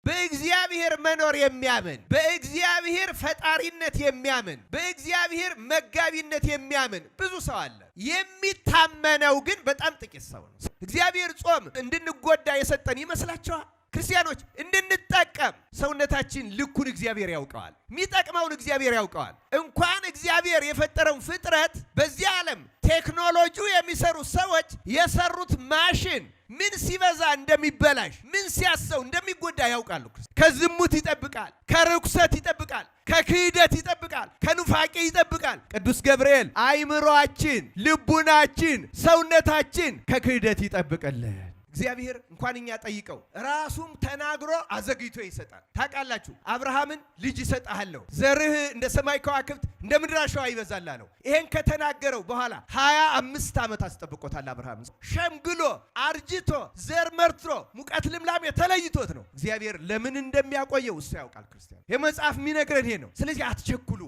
በእግዚአብሔር መኖር የሚያምን በእግዚአብሔር ፈጣሪነት የሚያምን በእግዚአብሔር መጋቢነት የሚያምን ብዙ ሰው አለ። የሚታመነው ግን በጣም ጥቂት ሰው ነው። እግዚአብሔር ጾም እንድንጎዳ የሰጠን ይመስላችኋል? ክርስቲያኖች እንድንጠቀም ሰውነታችን ልኩን እግዚአብሔር ያውቀዋል። የሚጠቅመውን እግዚአብሔር ያውቀዋል። እንኳን እግዚአብሔር የፈጠረውን ፍጥረት በዚህ ዓለም ቴክኖሎጂ የሚሰሩ ሰዎች የሰሩት ማሽን ምን ሲበዛ እንደሚበላሽ ምን ሲያሰው እንደሚጎዳ ያውቃሉ። ከዝሙት ይጠብቃል፣ ከርኩሰት ይጠብቃል፣ ከክህደት ይጠብቃል፣ ከኑፋቄ ይጠብቃል። ቅዱስ ገብርኤል አይምሮአችን፣ ልቡናችን፣ ሰውነታችን ከክህደት ይጠብቅልን። እግዚአብሔር እንኳን እኛ ጠይቀው ራሱም ተናግሮ አዘግይቶ ይሰጣል። ታውቃላችሁ አብርሃምን ልጅ እሰጥሃለሁ ዘርህ እንደ ሰማይ ከዋክብት እንደ ምድር አሸዋ ይበዛል አለው። ይሄን ከተናገረው በኋላ 25 ዓመት አስጠብቆታል። አብርሃም ሸምግሎ አርጅቶ ዘር መርትሮ ሙቀት ልምላሜ ተለይቶት ነው። እግዚአብሔር ለምን እንደሚያቆየው እሱ ያውቃል። ክርስቲያን የመጽሐፍ የሚነግረን ይሄ ነው። ስለዚህ አትቸኩሉ፣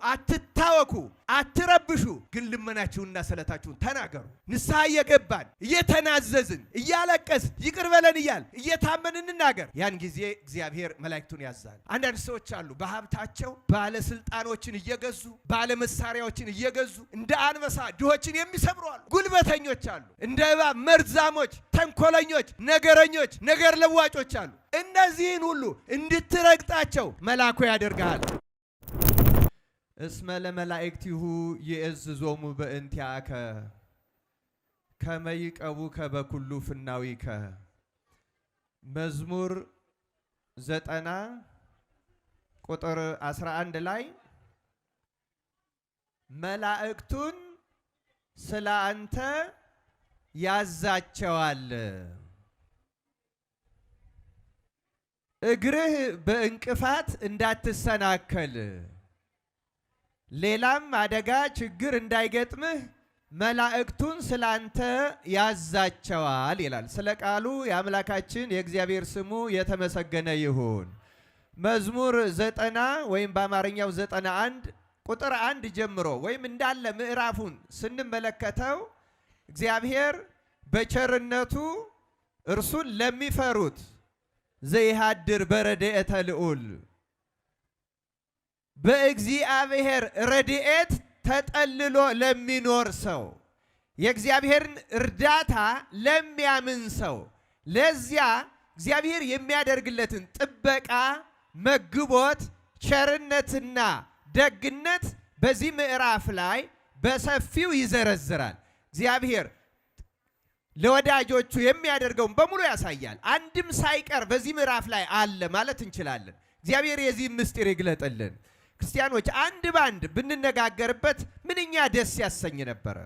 አትታወኩ፣ አትረብሹ፣ ግን ልመናችሁንና ስለታችሁን ተናገሩ። ንስሐ እየገባን እየተናዘዝን እያለቀስን ይቅር በለን እያል እየታመንን እንናገር። ያን ጊዜ እግዚአብሔር መላእክቱን ያዛል። አንዳንድ ሰዎች አሉ በሀብታቸው ባለስልጣኖችን እየገዙ ባለመሳሪያዎችን እየገዙ እንደ አንበሳ ድሆችን የሚሰብሩ አሉ። ጉልበተኞች አሉ። እንደ እባብ መርዛሞች፣ ተንኮለኞች፣ ነገረኞች፣ ነገር ለዋጮች አሉ። እነዚህን ሁሉ እንድትረግጣቸው መልአኩ ያደርጋል። እስመ ለመላእክቲሁ ይእዝዞሙ በእንቲአከ ከመ ይቀቡከ በኩሉ ፍናዊከ። መዝሙር 90 ቁጥር 11 ላይ መላእክቱን ስለ አንተ ያዛቸዋል፣ እግርህ በእንቅፋት እንዳትሰናከል፣ ሌላም አደጋ ችግር እንዳይገጥምህ መላእክቱን ስላንተ ያዛቸዋል ይላል። ስለ ቃሉ የአምላካችን የእግዚአብሔር ስሙ የተመሰገነ ይሁን። መዝሙር 90 ወይም በአማርኛው 91 ቁጥር 1 ጀምሮ ወይም እንዳለ ምዕራፉን ስንመለከተው እግዚአብሔር በቸርነቱ እርሱን ለሚፈሩት ዘይሃድር በረድኤተ ልዑል በእግዚአብሔር ረድኤት ተጠልሎ ለሚኖር ሰው የእግዚአብሔርን እርዳታ ለሚያምን ሰው ለዚያ እግዚአብሔር የሚያደርግለትን ጥበቃ፣ መግቦት፣ ቸርነትና ደግነት በዚህ ምዕራፍ ላይ በሰፊው ይዘረዝራል። እግዚአብሔር ለወዳጆቹ የሚያደርገውን በሙሉ ያሳያል። አንድም ሳይቀር በዚህ ምዕራፍ ላይ አለ ማለት እንችላለን። እግዚአብሔር የዚህ ምስጢር ይግለጥልን። ክርስቲያኖች አንድ ባንድ ብንነጋገርበት ምንኛ ደስ ያሰኝ ነበረ።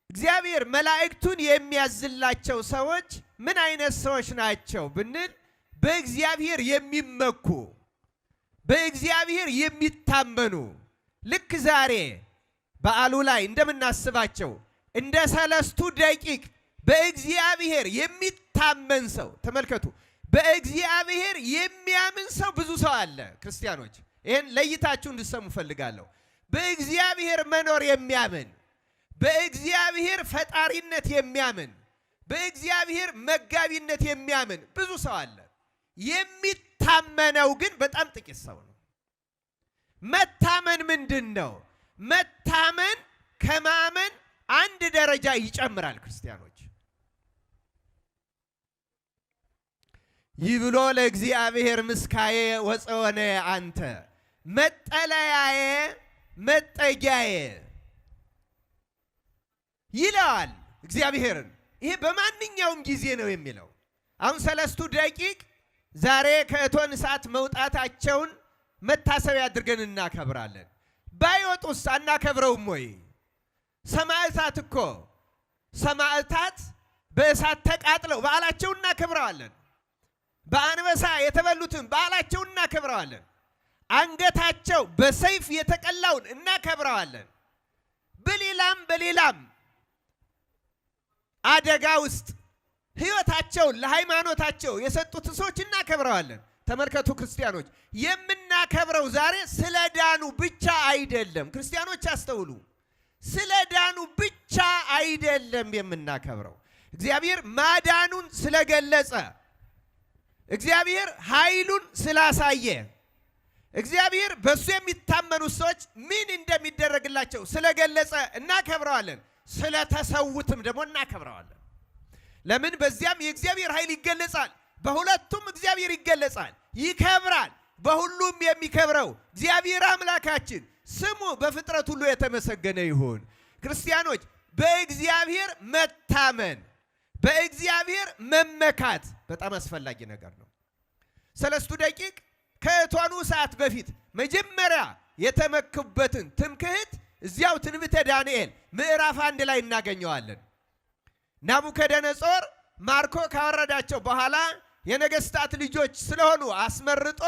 እግዚአብሔር መላእክቱን የሚያዝላቸው ሰዎች ምን አይነት ሰዎች ናቸው ብንል በእግዚአብሔር የሚመኩ በእግዚአብሔር የሚታመኑ ልክ ዛሬ በዓሉ ላይ እንደምናስባቸው እንደ 3 ደቂቅ በእግዚአብሔር የሚታመን ሰው ተመልከቱ። በእግዚአብሔር የሚያምን ሰው ብዙ ሰው አለ። ክርስቲያኖች ይሄን ለይታችሁ እንድሰሙ ፈልጋለሁ። በእግዚአብሔር መኖር የሚያምን በእግዚአብሔር ፈጣሪነት የሚያምን በእግዚአብሔር መጋቢነት የሚያምን ብዙ ሰው አለ። የሚታመነው ግን በጣም ጥቂት ሰው ነው። መታመን ምንድን ነው? መታመን ከማመን አንድ ደረጃ ይጨምራል። ክርስቲያኖች ይብሎ ለእግዚአብሔር ምስካዬ ወፀወነ አንተ መጠለያዬ መጠጊያዬ ይለዋል እግዚአብሔርን። ይሄ በማንኛውም ጊዜ ነው የሚለው። አሁን 3 ደቂቅ ዛሬ ከእቶን እሳት መውጣታቸውን መታሰቢያ አድርገን እናከብራለን። ባይወጡስ አናከብረውም ወይ? ሰማዕታት እኮ ሰማዕታት በእሳት ተቃጥለው በዓላቸውን እናከብረዋለን። በአንበሳ የተበሉትን በዓላቸውን እናከብረዋለን። አንገታቸው በሰይፍ የተቀላውን እናከብረዋለን። በሌላም አደጋ ውስጥ ሕይወታቸውን ለሃይማኖታቸው የሰጡት ሰዎች እናከብረዋለን። ተመልከቱ ክርስቲያኖች፣ የምናከብረው ዛሬ ስለ ዳኑ ብቻ አይደለም። ክርስቲያኖች አስተውሉ። ስለ ዳኑ ብቻ አይደለም የምናከብረው። እግዚአብሔር ማዳኑን ስለገለጸ፣ እግዚአብሔር ኃይሉን ስላሳየ፣ እግዚአብሔር በሱ የሚታመኑ ሰዎች ምን እንደሚደረግላቸው ስለገለጸ እናከብረዋለን። ስለተሰውትም ደግሞ እናከብረዋለን። ለምን? በዚያም የእግዚአብሔር ኃይል ይገለጻል። በሁለቱም እግዚአብሔር ይገለጻል፣ ይከብራል። በሁሉም የሚከብረው እግዚአብሔር አምላካችን ስሙ በፍጥረት ሁሉ የተመሰገነ ይሁን። ክርስቲያኖች በእግዚአብሔር መታመን፣ በእግዚአብሔር መመካት በጣም አስፈላጊ ነገር ነው። ሰለስቱ ደቂቅ ከእቶኑ ሰዓት በፊት መጀመሪያ የተመኩበትን ትምክህት እዚያው ትንቢተ ዳንኤል ምዕራፍ 1 ላይ እናገኘዋለን። ናቡከደነጾር ማርኮ ካወረዳቸው በኋላ የነገስታት ልጆች ስለሆኑ አስመርጦ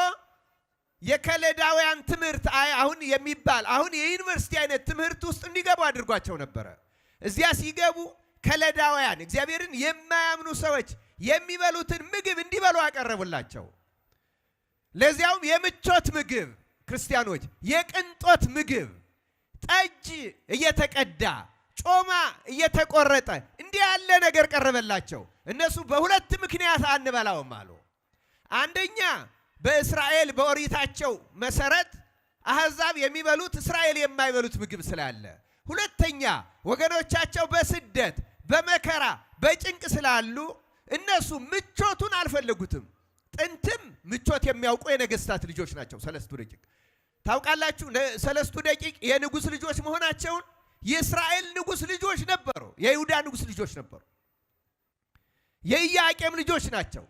የከለዳውያን ትምህርት አሁን የሚባል አሁን የዩኒቨርሲቲ አይነት ትምህርት ውስጥ እንዲገቡ አድርጓቸው ነበረ። እዚያ ሲገቡ ከለዳውያን እግዚአብሔርን የማያምኑ ሰዎች የሚበሉትን ምግብ እንዲበሉ አቀረቡላቸው። ለዚያውም የምቾት ምግብ፣ ክርስቲያኖች የቅንጦት ምግብ፣ ጠጅ እየተቀዳ ጮማ እየተቆረጠ እንዲህ ያለ ነገር ቀረበላቸው። እነሱ በሁለት ምክንያት አንበላውም አሉ። አንደኛ በእስራኤል በኦሪታቸው መሰረት አሕዛብ የሚበሉት እስራኤል የማይበሉት ምግብ ስላለ፣ ሁለተኛ ወገኖቻቸው በስደት በመከራ በጭንቅ ስላሉ እነሱ ምቾቱን አልፈለጉትም። ጥንትም ምቾት የሚያውቁ የነገስታት ልጆች ናቸው ሰለስቱ ደቂቅ። ታውቃላችሁ ሰለስቱ ደቂቅ የንጉሥ ልጆች መሆናቸውን። የእስራኤል ንጉሥ ልጆች ነበሩ፣ የይሁዳ ንጉሥ ልጆች ነበሩ። የኢያቄም ልጆች ናቸው፣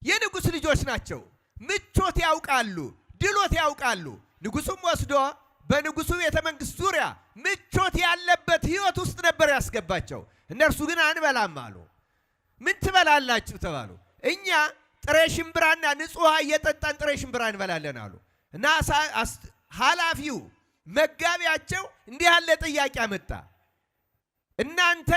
የንጉሥ ልጆች ናቸው። ምቾት ያውቃሉ፣ ድሎት ያውቃሉ። ንጉሡም ወስዶ በንጉሡ ቤተ መንግሥት ዙሪያ ምቾት ያለበት ሕይወት ውስጥ ነበር ያስገባቸው። እነርሱ ግን አንበላም አሉ። ምን ትበላላችሁ ተባሉ። እኛ ጥሬ ሽምብራና ንጹሕ ውሃ እየጠጣን ጥሬ ሽምብራ እንበላለን አሉ። እና ኃላፊው መጋቢያቸው እንዲህ ያለ ጥያቄ አመጣ። እናንተ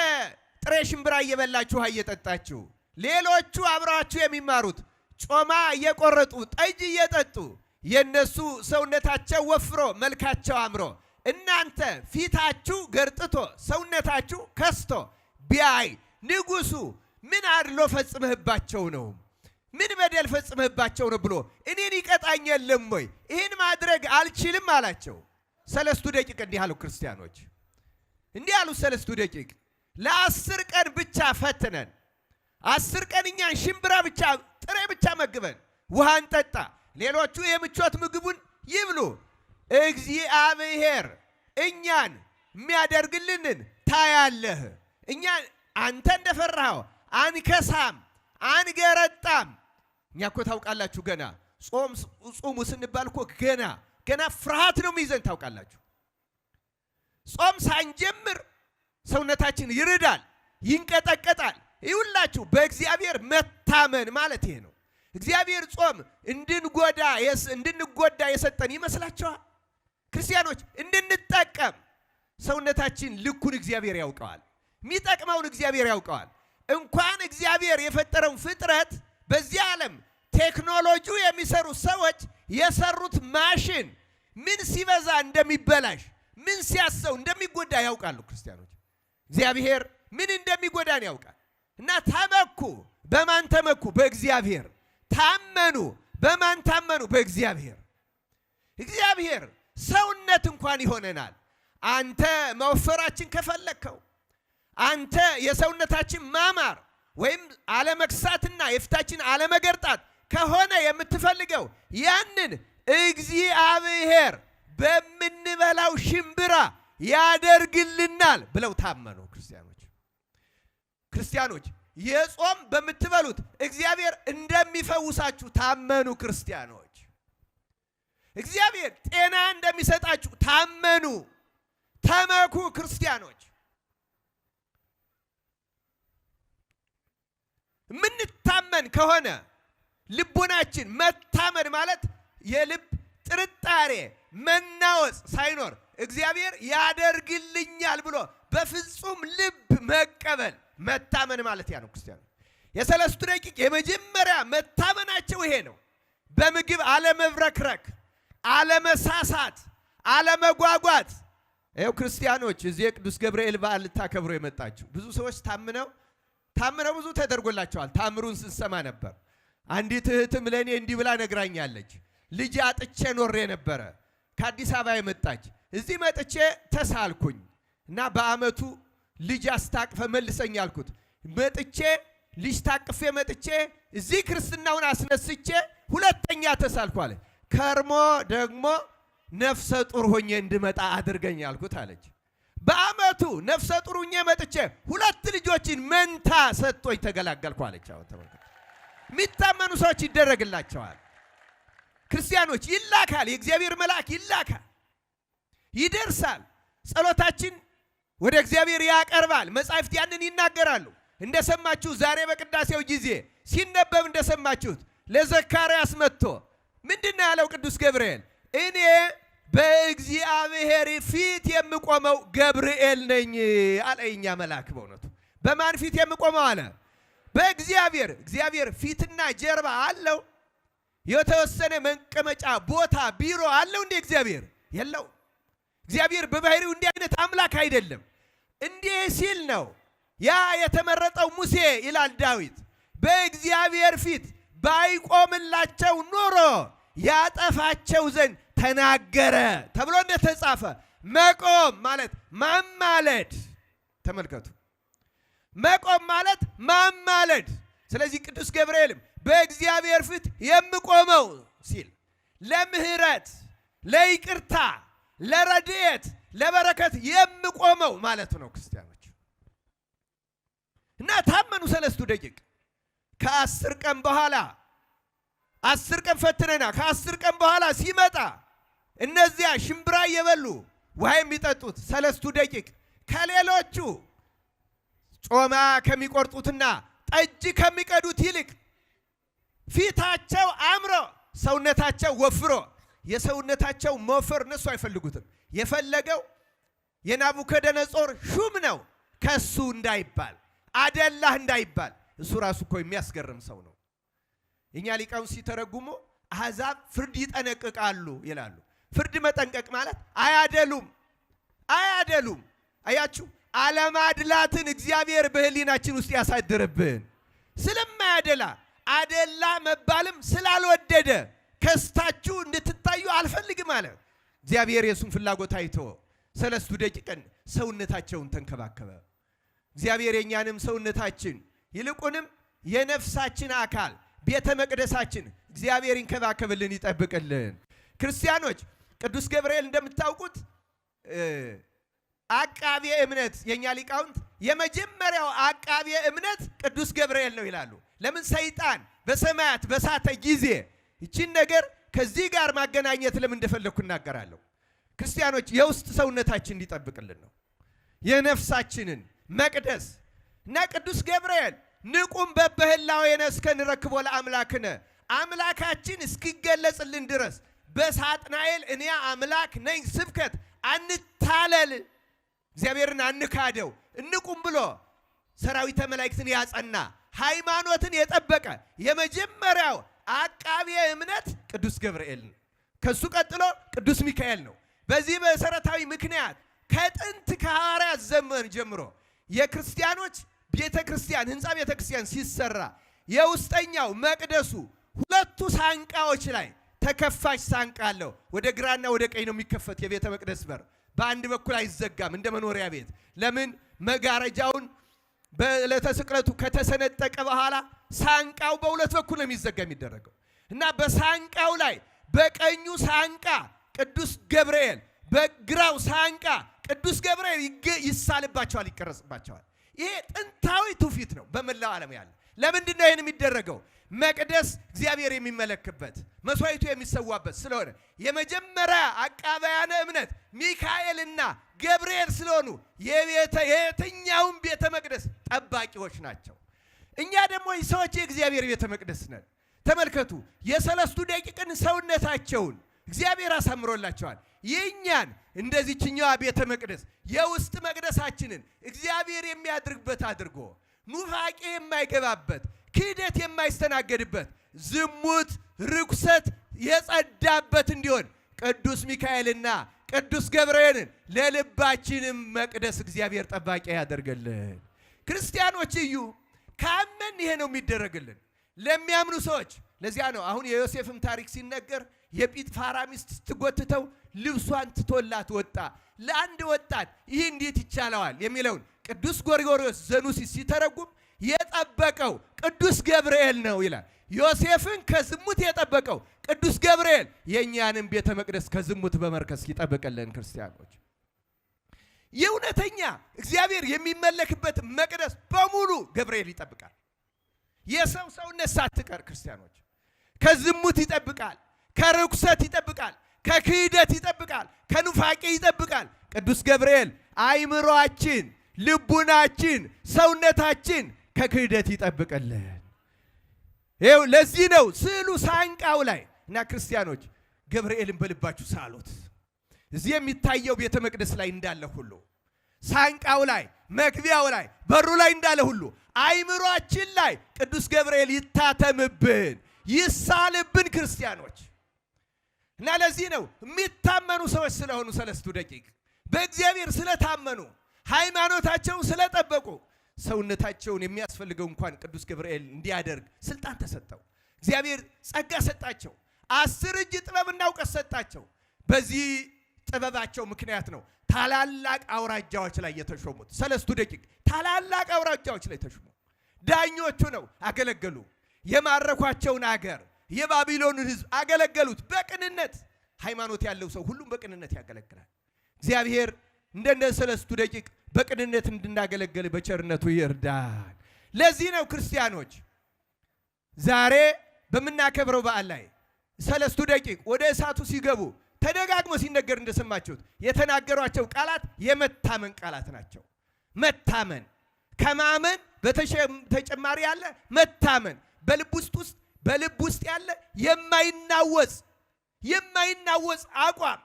ጥሬ ሽምብራ እየበላችሁ ውሃ እየጠጣችሁ፣ ሌሎቹ አብረዋችሁ የሚማሩት ጮማ እየቆረጡ ጠጅ እየጠጡ የነሱ ሰውነታቸው ወፍሮ መልካቸው አምሮ፣ እናንተ ፊታችሁ ገርጥቶ ሰውነታችሁ ከስቶ ቢያይ ንጉሡ ምን አድሎ ፈጽመህባቸው ነው? ምን በደል ፈጽመህባቸው ነው ብሎ እኔን ይቀጣኝ የለም ወይ? ይህን ማድረግ አልችልም አላቸው። ሰለስቱ ደቂቅ እንዲህ አሉ። ክርስቲያኖች እንዲህ አሉ ሰለስቱ ደቂቅ፣ ለ10 ቀን ብቻ ፈትነን፣ 10 ቀን እኛን ሽምብራ ብቻ ጥሬ ብቻ መግበን ውሃ እንጠጣ፣ ሌሎቹ የምቾት ምግቡን ይብሉ። እግዚአብሔር እኛን የሚያደርግልንን ታያለህ። እኛ አንተ እንደፈራኸው አንከሳም፣ አንገረጣም። እኛ እኮ ታውቃላችሁ ገና ጾሙ ስንባል እኮ ገና ፍርሃት ነው የሚይዘን ታውቃላችሁ። ጾም ሳንጀምር ሰውነታችን ይርዳል፣ ይንቀጠቀጣል። ይውላችሁ በእግዚአብሔር መታመን ማለት ይሄ ነው። እግዚአብሔር ጾም እንድንጎዳ የሰጠን ይመስላችኋል? ክርስቲያኖች እንድንጠቀም ሰውነታችን ልኩን እግዚአብሔር ያውቀዋል፣ የሚጠቅመውን እግዚአብሔር ያውቀዋል። እንኳን እግዚአብሔር የፈጠረውን ፍጥረት በዚህ ዓለም ቴክኖሎጂው የሚሰሩ ሰዎች የሰሩት ማሽን ምን ሲበዛ እንደሚበላሽ ምን ሲያሰው እንደሚጎዳ ያውቃሉ። ክርስቲያኖች እግዚአብሔር ምን እንደሚጎዳን ያውቃል። እና ተመኩ። በማን ተመኩ? በእግዚአብሔር ታመኑ። በማን ታመኑ? በእግዚአብሔር። እግዚአብሔር ሰውነት እንኳን ይሆነናል። አንተ መወፈራችን ከፈለከው፣ አንተ የሰውነታችን ማማር ወይም አለመክሳትና የፊታችን አለመገርጣት ከሆነ የምትፈልገው ያንን እግዚአብሔር በምንበላው ሽምብራ ያደርግልናል ብለው ታመኑ። ክርስቲያኖች የጾም በምትበሉት እግዚአብሔር እንደሚፈውሳችሁ ታመኑ። ክርስቲያኖች እግዚአብሔር ጤና እንደሚሰጣችሁ ታመኑ፣ ተመኩ። ክርስቲያኖች ምንታመን ከሆነ ልቦናችን መታመን ማለት የልብ ጥርጣሬ መናወጽ ሳይኖር እግዚአብሔር ያደርግልኛል ብሎ በፍጹም ልብ መቀበል መታመን ማለት ያ ነው። ክርስቲያኖች የሰለስቱ ደቂቅ የመጀመሪያ መታመናቸው ይሄ ነው። በምግብ አለመብረክረክ፣ አለመሳሳት፣ አለመጓጓት። ይኸው ክርስቲያኖች እዚህ የቅዱስ ገብርኤል በዓል ልታከብሩ የመጣችሁ ብዙ ሰዎች ታምነው ብዙ ተደርጎላቸዋል። ታምሩን ስንሰማ ነበር። አንዲት እህትም ለእኔ እንዲህ ብላ ነግራኛለች። ልጅ አጥቼ ኖሬ ነበረ ከአዲስ አበባ የመጣች እዚህ መጥቼ ተሳልኩኝ እና በአመቱ ልጅ አስታቅፈ መልሰኝ አልኩት። መጥቼ ልጅ ታቅፌ መጥቼ እዚህ ክርስትናውን አስነስቼ ሁለተኛ ተሳልኩ አለ። ከርሞ ደግሞ ነፍሰ ጡር ሆኜ እንድመጣ አድርገኝ አልኩት አለች። በአመቱ ነፍሰ ጡር ሆኜ መጥቼ ሁለት ልጆችን መንታ ሰጥቶኝ ተገላገልኩ አለች። አሁን ተመልከቱ፣ የሚታመኑ ሰዎች ይደረግላቸዋል። ክርስቲያኖች ይላካል፣ የእግዚአብሔር መልአክ ይላካል፣ ይደርሳል፣ ጸሎታችን ወደ እግዚአብሔር ያቀርባል። መጻሕፍት ያንን ይናገራሉ። እንደሰማችሁ ዛሬ በቅዳሴው ጊዜ ሲነበብ እንደሰማችሁት ለዘካርያስ መጥቶ ምንድነው ያለው ቅዱስ ገብርኤል? እኔ በእግዚአብሔር ፊት የምቆመው ገብርኤል ነኝ አለ። የእኛ መልአክ በእውነቱ በማን ፊት የምቆመው አለ? በእግዚአብሔር። እግዚአብሔር ፊትና ጀርባ አለው? የተወሰነ መቀመጫ ቦታ ቢሮ አለው እንዴ? እግዚአብሔር የለው። እግዚአብሔር በባህሪው እንዲህ አይነት አምላክ አይደለም። እንዲህ ሲል ነው ያ የተመረጠው ሙሴ ይላል ዳዊት በእግዚአብሔር ፊት ባይቆምላቸው ኑሮ ያጠፋቸው ዘንድ ተናገረ ተብሎ እንደተጻፈ። መቆም ማለት ማማለድ። ተመልከቱ፣ መቆም ማለት ማማለድ። ስለዚህ ቅዱስ ገብርኤልም በእግዚአብሔር ፊት የምቆመው ሲል ለምህረት፣ ለይቅርታ፣ ለረድኤት፣ ለበረከት የምቆመው ማለት ነው። ክርስቲያኖች እና ታመኑ ሰለስቱ ደቂቅ ከ10 ቀን በኋላ 10 ቀን ፈትነና ከ10 ቀን በኋላ ሲመጣ እነዚያ ሽምብራ እየበሉ ውሃ የሚጠጡት ሰለስቱ ደቂቅ ከሌሎቹ ጮማ ከሚቆርጡትና ጠጅ ከሚቀዱት ይልቅ ፊታቸው አምሮ ሰውነታቸው ወፍሮ፣ የሰውነታቸው መወፈር እነሱ አይፈልጉትም። የፈለገው የናቡከደነጾር ሹም ነው ከሱ እንዳይባል አደላህ እንዳይባል። እሱ ራሱ እኮ የሚያስገርም ሰው ነው። እኛ ሊቃውንት ሲተረጉሙ አሕዛብ ፍርድ ይጠነቅቃሉ ይላሉ። ፍርድ መጠንቀቅ ማለት አያደሉም። አያችሁ፣ አለማድላትን እግዚአብሔር በሕሊናችን ውስጥ ያሳድርብን። ስለማያደላ አደላ መባልም ስላልወደደ ከስታችሁ እንድትታዩ አልፈልግም አለ። እግዚአብሔር የሱን ፍላጎት አይቶ ሰለስቱ ደቂቅን ሰውነታቸውን ተንከባከበ። እግዚአብሔር የኛንም ሰውነታችን ይልቁንም የነፍሳችን አካል ቤተ መቅደሳችን እግዚአብሔር ይንከባከብልን፣ ይጠብቅልን። ክርስቲያኖች ቅዱስ ገብርኤል እንደምታውቁት አቃቤ እምነት፣ የኛ ሊቃውንት የመጀመሪያው አቃቤ እምነት ቅዱስ ገብርኤል ነው ይላሉ። ለምን? ሰይጣን በሰማያት በሳተ ጊዜ ይችን ነገር ከዚህ ጋር ማገናኘት ለምን እንደፈለኩ እናገራለሁ። ክርስቲያኖች የውስጥ ሰውነታችን እንዲጠብቅልን ነው፣ የነፍሳችንን መቅደስ እና ቅዱስ ገብርኤል ንቁም በበህላዌነ እስከ ንረክቦ ለአምላክነ አምላካችን እስኪገለጽልን ድረስ በሳጥናኤል እኔ አምላክ ነኝ ስብከት አንታለል፣ እግዚአብሔርን አንካደው፣ እንቁም ብሎ ሰራዊተ መላእክትን ያጸና ሃይማኖትን የጠበቀ የመጀመሪያው አቃቤ እምነት ቅዱስ ገብርኤል ነው። ከሱ ቀጥሎ ቅዱስ ሚካኤል ነው። በዚህ መሰረታዊ ምክንያት ከጥንት ከሐዋርያት ዘመን ጀምሮ የክርስቲያኖች ቤተ ክርስቲያን ህንፃ ቤተ ክርስቲያን ሲሰራ የውስጠኛው መቅደሱ ሁለቱ ሳንቃዎች ላይ ተከፋች ሳንቃ አለው። ወደ ግራና ወደ ቀኝ ነው የሚከፈት የቤተ መቅደስ በር። በአንድ በኩል አይዘጋም እንደ መኖሪያ ቤት። ለምን? መጋረጃውን በዕለተ ስቅለቱ ከተሰነጠቀ በኋላ ሳንቃው በሁለት በኩል ነው የሚዘጋ የሚደረገው እና በሳንቃው ላይ በቀኙ ሳንቃ ቅዱስ ገብርኤል፣ በግራው ሳንቃ ቅዱስ ገብርኤል ይሳልባቸዋል፣ ይቀረጽባቸዋል። ይሄ ጥንታዊ ትውፊት ነው በመላው ዓለም ያለ። ለምንድን ነው ይህን የሚደረገው? መቅደስ እግዚአብሔር የሚመለክበት መስዋዕቱ የሚሰዋበት ስለሆነ የመጀመሪያ አቃባያነ እምነት ሚካኤልና ገብርኤል ስለሆኑ የየትኛውም ቤተ መቅደስ ጠባቂዎች ናቸው። እኛ ደግሞ ሰዎች የእግዚአብሔር ቤተ መቅደስ ነን። ተመልከቱ፣ የሰለስቱ ደቂቅን ሰውነታቸውን እግዚአብሔር አሳምሮላቸዋል። የእኛን እንደዚህኛዋ ቤተ መቅደስ የውስጥ መቅደሳችንን እግዚአብሔር የሚያድርግበት አድርጎ ኑፋቄ የማይገባበት ክህደት የማይስተናገድበት ዝሙት ርኩሰት የጸዳበት እንዲሆን ቅዱስ ሚካኤልና ቅዱስ ገብርኤልን ለልባችንም መቅደስ እግዚአብሔር ጠባቂ ያደርገልን። ክርስቲያኖች እዩ፣ ካመን ይሄ ነው የሚደረግልን ለሚያምኑ ሰዎች። ለዚያ ነው አሁን የዮሴፍም ታሪክ ሲነገር የጲጥፋራ ሚስት ስትጎትተው ልብሷን ትቶላት ወጣ። ለአንድ ወጣት ይህ እንዴት ይቻለዋል የሚለውን ቅዱስ ጎርጎርዮስ ዘኑሲስ ሲተረጉም የጠበቀው ቅዱስ ገብርኤል ነው ይላል። ዮሴፍን ከዝሙት የጠበቀው ቅዱስ ገብርኤል የእኛንም ቤተ መቅደስ ከዝሙት በመርከስ ይጠብቅልን። ክርስቲያኖች የእውነተኛ እግዚአብሔር የሚመለክበት መቅደስ በሙሉ ገብርኤል ይጠብቃል። የሰው ሰውነት ሳትቀር ክርስቲያኖች ከዝሙት ይጠብቃል፣ ከርኩሰት ይጠብቃል፣ ከክህደት ይጠብቃል፣ ከኑፋቄ ይጠብቃል። ቅዱስ ገብርኤል አይምሮአችን፣ ልቡናችን፣ ሰውነታችን ከክህደት ይጠብቅልን። ይኸው ለዚህ ነው ስዕሉ ሳንቃው ላይ እና ክርስቲያኖች ገብርኤልን በልባችሁ ሳሉት። እዚህ የሚታየው ቤተ መቅደስ ላይ እንዳለ ሁሉ ሳንቃው ላይ፣ መግቢያው ላይ፣ በሩ ላይ እንዳለ ሁሉ አይምሮአችን ላይ ቅዱስ ገብርኤል ይታተምብን፣ ይሳልብን ክርስቲያኖች። እና ለዚህ ነው የሚታመኑ ሰዎች ስለሆኑ ሰለስቱ ደቂቅ በእግዚአብሔር ስለታመኑ ሃይማኖታቸውን ስለጠበቁ ሰውነታቸውን የሚያስፈልገው እንኳን ቅዱስ ገብርኤል እንዲያደርግ ስልጣን ተሰጠው። እግዚአብሔር ጸጋ ሰጣቸው። 10 እጅ ጥበብና እውቀት ሰጣቸው። በዚህ ጥበባቸው ምክንያት ነው ታላላቅ አውራጃዎች ላይ የተሾሙት። ሰለስቱ ደቂቅ ታላላቅ አውራጃዎች ላይ ተሾሙ። ዳኞቹ ነው አገለገሉ። የማረኳቸውን አገር የባቢሎንን ሕዝብ አገለገሉት በቅንነት። ሃይማኖት ያለው ሰው ሁሉም በቅንነት ያገለግላል። እግዚአብሔር እንደነ ሰለስቱ ደቂቅ በቅንነት እንድናገለግል በቸርነቱ ይርዳን። ለዚህ ነው ክርስቲያኖች ዛሬ በምናከብረው በዓል ላይ ሰለስቱ ደቂቅ ወደ እሳቱ ሲገቡ ተደጋግሞ ሲነገር እንደሰማችሁት የተናገሯቸው ቃላት የመታመን ቃላት ናቸው። መታመን ከማመን በተጨማሪ ያለ መታመን በልብ ውስጥ ያለ የማይናወጽ አቋም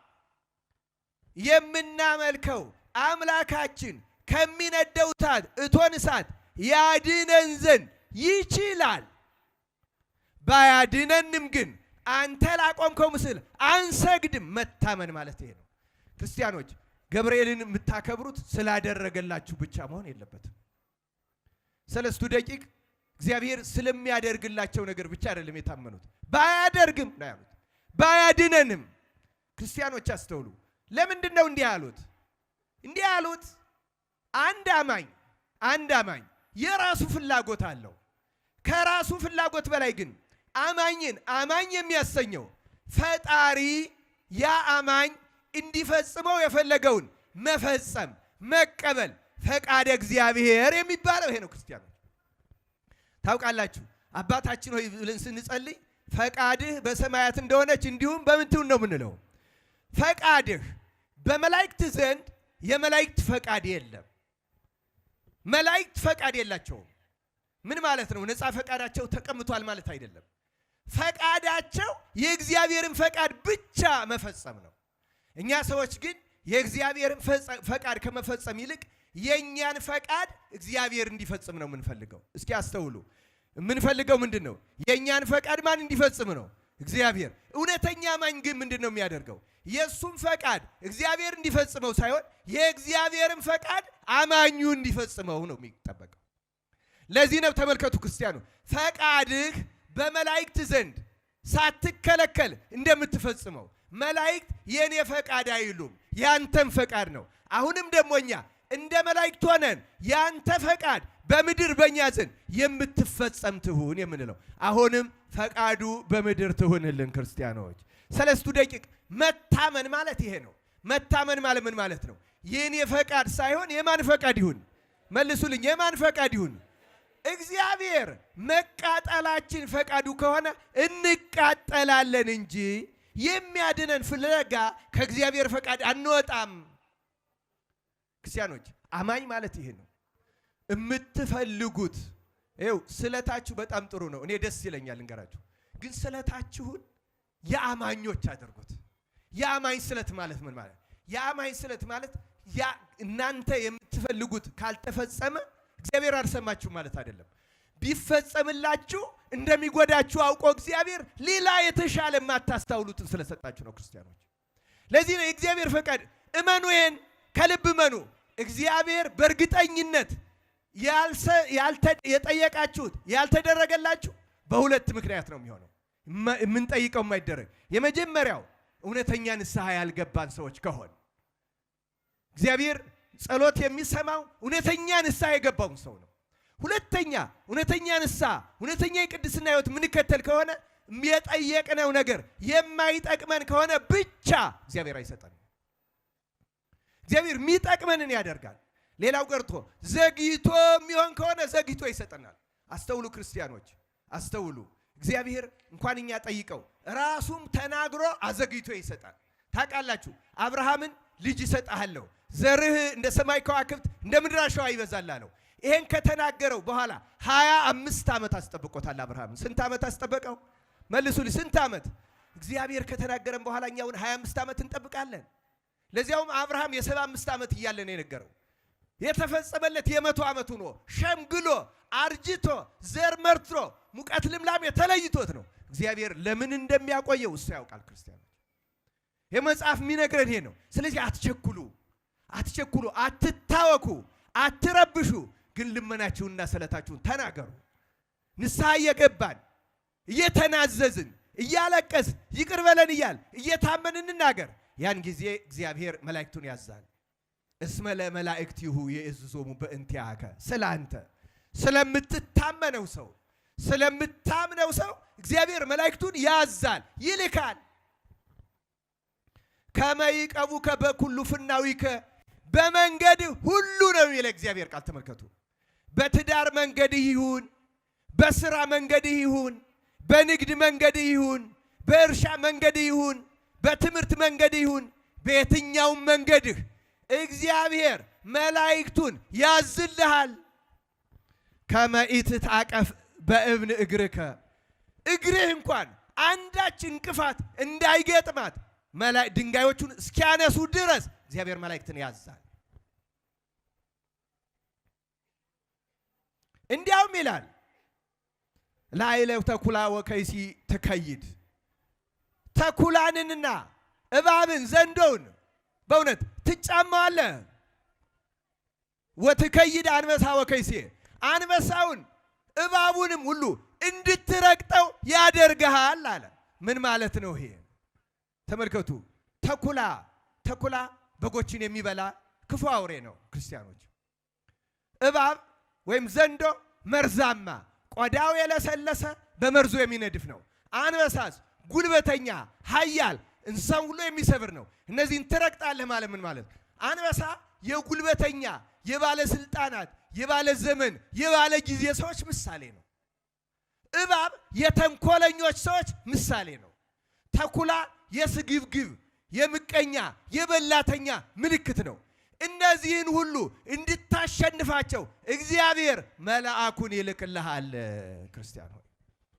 የምናመልከው አምላካችን ከሚነደው እቶን እሳት ያድነን ዘንድ ይችላል። ባያድነንም ግን አንተ ላቆምከው ምስል አንሰግድም። መታመን ማለት ይሄ ነው። ክርስቲያኖች ገብርኤልን የምታከብሩት ስላደረገላችሁ ብቻ መሆን የለበትም። ሰለስቱ ደቂቅ እግዚአብሔር ስለሚያደርግላቸው ነገር ብቻ አይደለም የታመኑት። ባያደርግም ነው ያሉት፣ ባያድነንም። ክርስቲያኖች አስተውሉ። ለምንድን ነው እንዲህ ያሉት? እንዲህ ያሉት አንድ አማኝ የራሱ ፍላጎት አለው። ከራሱ ፍላጎት በላይ ግን አማኝ የሚያሰኘው ፈጣሪ ያ አማኝ እንዲፈጽመው የፈለገውን መፈጸም መቀበል ፈቃደ እግዚአብሔር የሚባለው ይሄ ነው። ክርስቲያኖች ታውቃላችሁ፣ አባታችን ሆይ ብለን ስንጸልይ ፈቃድህ በሰማያት እንደሆነች እንዲሁም በምን ትሁን ነው የምንለው። ፈቃድህ በመላእክት ዘንድ የመላእክት ፈቃድ የለም። መላእክት ፈቃድ የላቸውም። ምን ማለት ነው? ነፃ ፈቃዳቸው ተቀምጧል ማለት አይደለም። ፈቃዳቸው የእግዚአብሔርን ፈቃድ ብቻ መፈጸም ነው። እኛ ሰዎች ግን የእግዚአብሔርን ፈቃድ ከመፈጸም ይልቅ የእኛን ፈቃድ እግዚአብሔር እንዲፈጽም ነው የምንፈልገው። እስኪ አስተውሉ። የምንፈልገው ምንድን ነው? የእኛን ፈቃድ ማን እንዲፈጽም ነው? እግዚአብሔር። እውነተኛ አማኝ ግን ምንድን ነው የሚያደርገው? የእሱም ፈቃድ እግዚአብሔር እንዲፈጽመው ሳይሆን የእግዚአብሔርን ፈቃድ አማኙ እንዲፈጽመው ነው የሚጠበቀው። ለዚህ ነው ተመልከቱ ክርስቲያኑ፣ ፈቃድህ በመላእክት ዘንድ ሳትከለከል እንደምትፈጽመው። መላእክት የኔ ፈቃድ አይሉም፣ ያንተም ፈቃድ ነው። አሁንም ደግሞ እኛ እንደ መላእክት ሆነን ያንተ ፈቃድ በምድር በእኛ ዘንድ የምትፈጸም ትሁን የምንለው። አሁንም ፈቃዱ በምድር ትሁንልን። ክርስቲያኖች ሰለስቱ ደቂቅ መታመን ማለት ይሄ ነው። መታመን ማለት ምን ማለት ነው? የኔ ፈቃድ ሳይሆን የማን ፈቃድ ይሁን? መልሱልኝ። የማን ፈቃድ ይሁን? እግዚአብሔር። መቃጠላችን ፈቃዱ ከሆነ እንቃጠላለን እንጂ የሚያድነን ፍለጋ ከእግዚአብሔር ፈቃድ አንወጣም። ክርስቲያኖች አማኝ ማለት ይሄ ነው። የምትፈልጉት ይኸው ስለታችሁ በጣም ጥሩ ነው። እኔ ደስ ይለኛል እንገራችሁ። ግን ስለታችሁን የአማኞች አድርጉት። የአማኝ ስለት ማለት ምን ማለት? የአማኝ ስለት ማለት እናንተ የምትፈልጉት ካልተፈጸመ እግዚአብሔር አልሰማችሁም ማለት አይደለም። ቢፈጸምላችሁ እንደሚጎዳችሁ አውቆ እግዚአብሔር ሌላ የተሻለ የማታስተውሉትን ስለሰጣችሁ ነው። ክርስቲያኖች ለዚህ ነው የእግዚአብሔር ፈቃድ። እመኑ፣ ይሄን ከልብ እመኑ። እግዚአብሔር በእርግጠኝነት የጠየቃችሁት ያልተደረገላችሁ በሁለት ምክንያት ነው የሚሆነው። የምንጠይቀው የማይደረግ የመጀመሪያው እውነተኛ ንስሐ ያልገባን ሰዎች ከሆነ እግዚአብሔር ጸሎት የሚሰማው እውነተኛ ንስሐ የገባውን ሰው ነው። ሁለተኛ እውነተኛ ንስሐ እውነተኛ የቅድስና ሕይወት የምንከተል ከሆነ የጠየቅነው ነገር የማይጠቅመን ከሆነ ብቻ እግዚአብሔር አይሰጠንም። እግዚአብሔር የሚጠቅመንን ያደርጋል። ሌላው ቀርቶ ዘግይቶ የሚሆን ከሆነ ዘግይቶ ይሰጠናል። አስተውሉ ክርስቲያኖች፣ አስተውሉ። እግዚአብሔር እንኳን እኛ ጠይቀው ራሱም ተናግሮ አዘግይቶ ይሰጣል። ታውቃላችሁ አብርሃምን ልጅ እሰጥሃለሁ ዘርህ እንደ ሰማይ ከዋክብት እንደ ምድር አሸዋ ይበዛል አለው። ይሄን ከተናገረው በኋላ 25 ዓመት አስጠብቆታል አብርሃምን። ስንት ዓመት አስጠበቀው? መልሱልኝ፣ ስንት ዓመት? እግዚአብሔር ከተናገረን በኋላ እኛውን 25 ዓመት እንጠብቃለን። ለዚያውም አብርሃም የ75 ዓመት እያለ ነው የነገረው። የተፈጸመለት የ100 ዓመቱ ነው። ሸምግሎ አርጅቶ ዘር መርትሮ ሙቀት ልምላም የተለይቶት ነው። እግዚአብሔር ለምን እንደሚያቆየው እሱ ያውቃል። ክርስቲያኖች የመጽሐፍ የሚነግረን ይሄ ነው። ስለዚህ አትቸኩሉ፣ አትቸኩሉ፣ አትታወኩ፣ አትረብሹ። ግን ልመናችሁንና ስለታችሁን ተናገሩ። ንስሐ እየገባን እየተናዘዝን እያለቀስን ይቅር በለን እያል እየታመን እንናገር። ያን ጊዜ እግዚአብሔር መላእክቱን ያዛል። እስመ ለመላእክቲሁ የእዝዞሙ በእንቲአከ፣ ስላንተ ስለምትታመነው ሰው ስለምታምነው ሰው እግዚአብሔር መላእክቱን ያዛል፣ ይልካል። ከመይቀቡከ በኩሉ ፍናዊከ፣ በመንገድ ሁሉ ነው የሚለ እግዚአብሔር ቃል። ተመልከቱ። በትዳር መንገድ ይሁን፣ በስራ መንገድ ይሁን፣ በንግድ መንገድ ይሁን፣ በእርሻ መንገድ ይሁን፣ በትምህርት መንገድ ይሁን፣ በየትኛውም መንገድህ እግዚአብሔር መላእክቱን ያዝልሃል። ከመኢትታቀፍ በእብን እግርከ፣ እግርህ እንኳን አንዳች እንቅፋት እንዳይገጥማት ድንጋዮቹን እስኪያነሱ ድረስ እግዚአብሔር መላእክትን ያዛል። እንዲያውም ይላል ላይለው ተኩላ ወከይሲ ትከይድ፣ ተኩላንንና እባብን ዘንዶውን በእውነት ትጫማዋለህ። ወትከይድ አንበሳ ወከይሲ፣ አንበሳውን እባቡንም ሁሉ እንድትረግጠው ያደርግሃል አለ። ምን ማለት ነው ይሄ? ተመልከቱ። ተኩላ በጎችን የሚበላ ክፉ አውሬ ነው ክርስቲያኖች። እባብ ወይም ዘንዶ መርዛማ፣ ቆዳው የለሰለሰ በመርዙ የሚነድፍ ነው። አንበሳስ ጉልበተኛ ኃያል እንስሳን ሁሉ የሚሰብር ነው። እነዚህን ትረግጣለህ ማለት ምን ማለት? አንበሳ የጉልበተኛ የባለስልጣናት የባለ ዘመን የባለ ጊዜ ሰዎች ምሳሌ ነው። እባብ የተንኮለኞች ሰዎች ምሳሌ ነው። ተኩላ የስግብግብ የምቀኛ የበላተኛ ምልክት ነው። እነዚህን ሁሉ እንድታሸንፋቸው እግዚአብሔር መልአኩን ይልክልሃል። ክርስቲያን ሆይ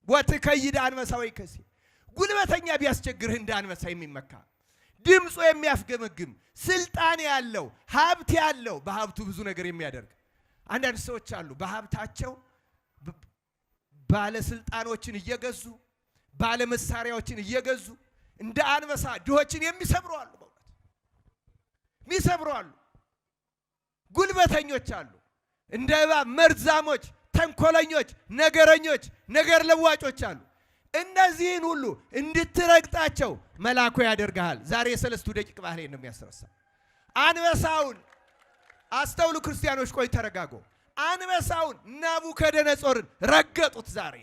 ወትከይድ አንበሳ ወይከሲ፣ ጉልበተኛ ቢያስቸግርህ እንደ አንበሳ የሚመካ ድምፁ የሚያፍገመግም ስልጣን ያለው ሀብት ያለው በሀብቱ ብዙ ነገር የሚያደርግ አንዳንድ ሰዎች አሉ። በሀብታቸው ባለስልጣኖችን እየገዙ ባለመሳሪያዎችን እየገዙ እንደ አንበሳ ድሆችን የሚሰብሩ አሉ። በእውነት የሚሰብሩ አሉ። ጉልበተኞች አሉ። እንደ እባብ መርዛሞች፣ ተንኮለኞች፣ ነገረኞች፣ ነገር ለዋጮች አሉ። እነዚህን ሁሉ እንድትረግጣቸው መልአኩ ያደርግሃል። ዛሬ የሰለስቱ ደቂቅ ባህሌ ነው የሚያስረሳ። አንበሳውን አስተውሉ ክርስቲያኖች፣ ቆይ ተረጋጎ። አንበሳውን ናቡከደነጾርን ረገጡት። ዛሬ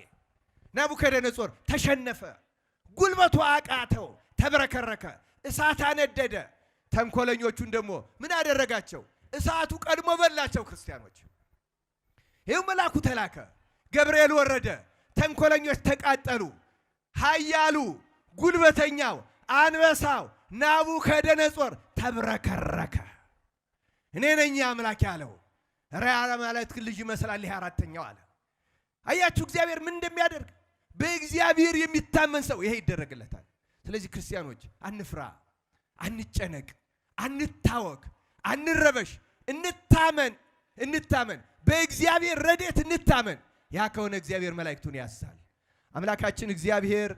ናቡከደነጾር ተሸነፈ፣ ጉልበቱ አቃተው፣ ተብረከረከ፣ እሳት አነደደ። ተንኮለኞቹን ደግሞ ምን አደረጋቸው? እሳቱ ቀድሞ በላቸው። ክርስቲያኖች ይኸው መልአኩ ተላከ፣ ገብርኤል ወረደ፣ ተንኮለኞች ተቃጠሉ። ኃያሉ ጉልበተኛው አንበሳው ናቡከደነጾር ተብረከረከ። እኔ ነኝ አምላክ ያለው ራያ ማለት ልጅ ይመስላል። ይሄ አራተኛው አለ። አያችሁ እግዚአብሔር ምን እንደሚያደርግ። በእግዚአብሔር የሚታመን ሰው ይሄ ይደረግለታል። ስለዚህ ክርስቲያኖች አንፍራ፣ አንጨነቅ፣ አንታወክ፣ አንረበሽ። እንታመን፣ በእግዚአብሔር ረድኤት እንታመን። ያ ከሆነ እግዚአብሔር መላእክቱን ያሳል። አምላካችን እግዚአብሔር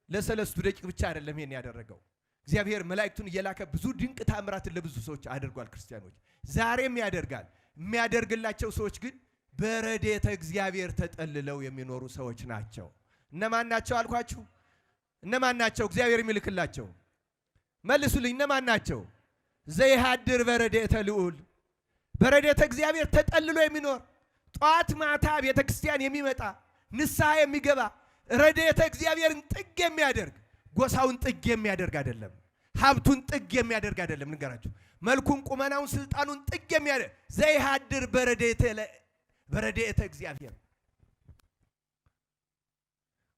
ለሰለስቱ ደቂቅ ብቻ አይደለም ይሄን ያደረገው። እግዚአብሔር መላእክቱን እየላከ ብዙ ድንቅ ታምራትን ለብዙ ሰዎች አድርጓል። ክርስቲያኖች ዛሬም ያደርጋል። የሚያደርግላቸው ሰዎች ግን በረድኤተ እግዚአብሔር ተጠልለው የሚኖሩ ሰዎች ናቸው። እነማን ናቸው አልኳችሁ? እነማን ናቸው እግዚአብሔር የሚልክላቸው? መልሱልኝ። እነማን ናቸው? ዘይሃድር በረድኤተ ልዑል፣ በረድኤተ እግዚአብሔር ተጠልሎ የሚኖር ጧት ማታ ቤተክርስቲያን የሚመጣ ንስሐ የሚገባ ረድኤተ እግዚአብሔርን ጥግ የሚያደርግ ጎሳውን ጥግ የሚያደርግ አይደለም። ሀብቱን ጥግ የሚያደርግ አይደለም። ንገራችሁ መልኩን፣ ቁመናውን፣ ስልጣኑን ጥግ የሚያደርግ ዘይሃድር በረድኤተ እግዚአብሔር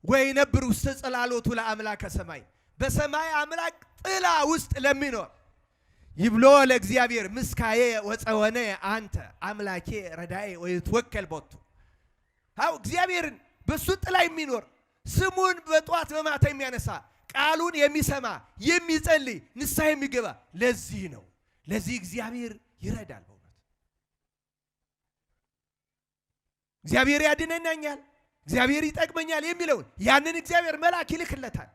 ወይነብር ውስተ ጽላሎቱ ለአምላከ ሰማይ፣ በሰማይ አምላክ ጥላ ውስጥ ለሚኖር ይብሎ ለእግዚአብሔር ምስካዬ ወፀወነ አንተ አምላኬ ረዳዬ ወይትወከል ቦቱ። አው እግዚአብሔርን በሱ ጥላ የሚኖር ስሙን በጧት በማታ የሚያነሳ ቃሉን የሚሰማ የሚጸልይ ንስሐ የሚገባ ለዚህ ነው። ለዚህ እግዚአብሔር ይረዳል። በእውነት እግዚአብሔር ያድነኛል፣ እግዚአብሔር ይጠቅመኛል የሚለውን ያንን እግዚአብሔር መልአክ ይልክለታል።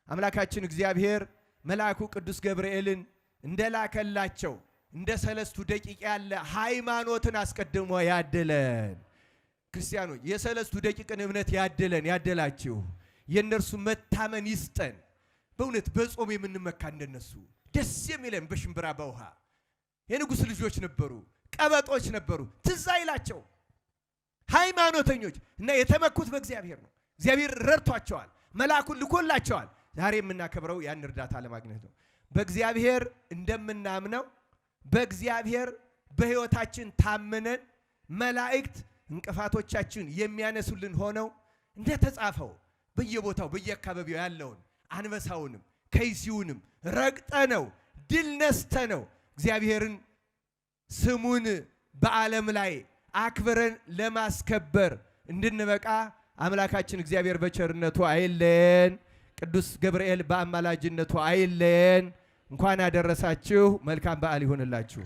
አምላካችን እግዚአብሔር መልአኩ ቅዱስ ገብርኤልን እንደላከላቸው እንደ 3 ደቂቅ ያለ ሃይማኖትን አስቀድሞ ያደለን። ክርስቲያኖች የ3 ደቂቅን እምነት ያደለን ያደላችሁ የነርሱ መታመን ይስጠን። በእውነት በጾም የምንመካ እንደነሱ ደስ የሚለን በሽምብራ በውሃ የንጉሥ ልጆች ነበሩ፣ ቀበጦች ነበሩ፣ ትዝ አይላቸው ሃይማኖተኞች እና የተመኩት በእግዚአብሔር ነው። እግዚአብሔር ረድቷቸዋል፣ መልአኩን ልኮላቸዋል። ዛሬ የምናከብረው ያን እርዳታ ለማግኘት ነው። በእግዚአብሔር እንደምናምነው በእግዚአብሔር በሕይወታችን ታምነን መላእክት እንቅፋቶቻችን የሚያነሱልን ሆነው እንደተጻፈው በየቦታው በየአካባቢው ያለውን አንበሳውንም ከይሲውንም ረግጠነው ድል ነስተነው እግዚአብሔርን ስሙን በዓለም ላይ አክብረን ለማስከበር እንድንበቃ አምላካችን እግዚአብሔር በቸርነቱ አይለየን። ቅዱስ ገብርኤል በአማላጅነቱ አይለየን። እንኳን አደረሳችሁ። መልካም በዓል ይሁንላችሁ።